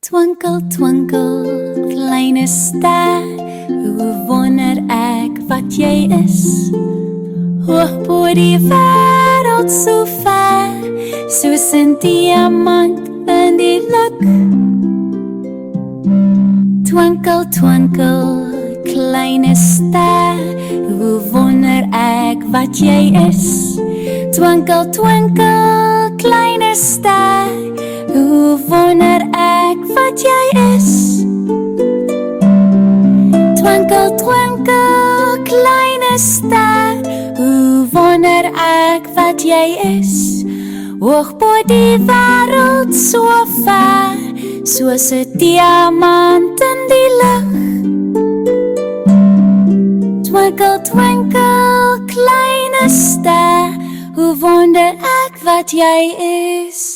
Twinkle, twinkle, kleine ster, hoe wonder ek wat jy is. Hoog bo die wêreld so ver, soos 'n diamant in die lug. Twinkle, twinkle, kleine ster, hoe wonder ek wat jy is. Twinkle, twinkle, kleine ster, hoe wonder ek wat jy is. Twinkle, twinkle, kleine ster, hoe wonder ek wat jy is. Hoog bo die wêreld so ver, soos 'n diamant in die lug. Twinkle, twinkle, kleine ster, hoe wonder ek wat jy is.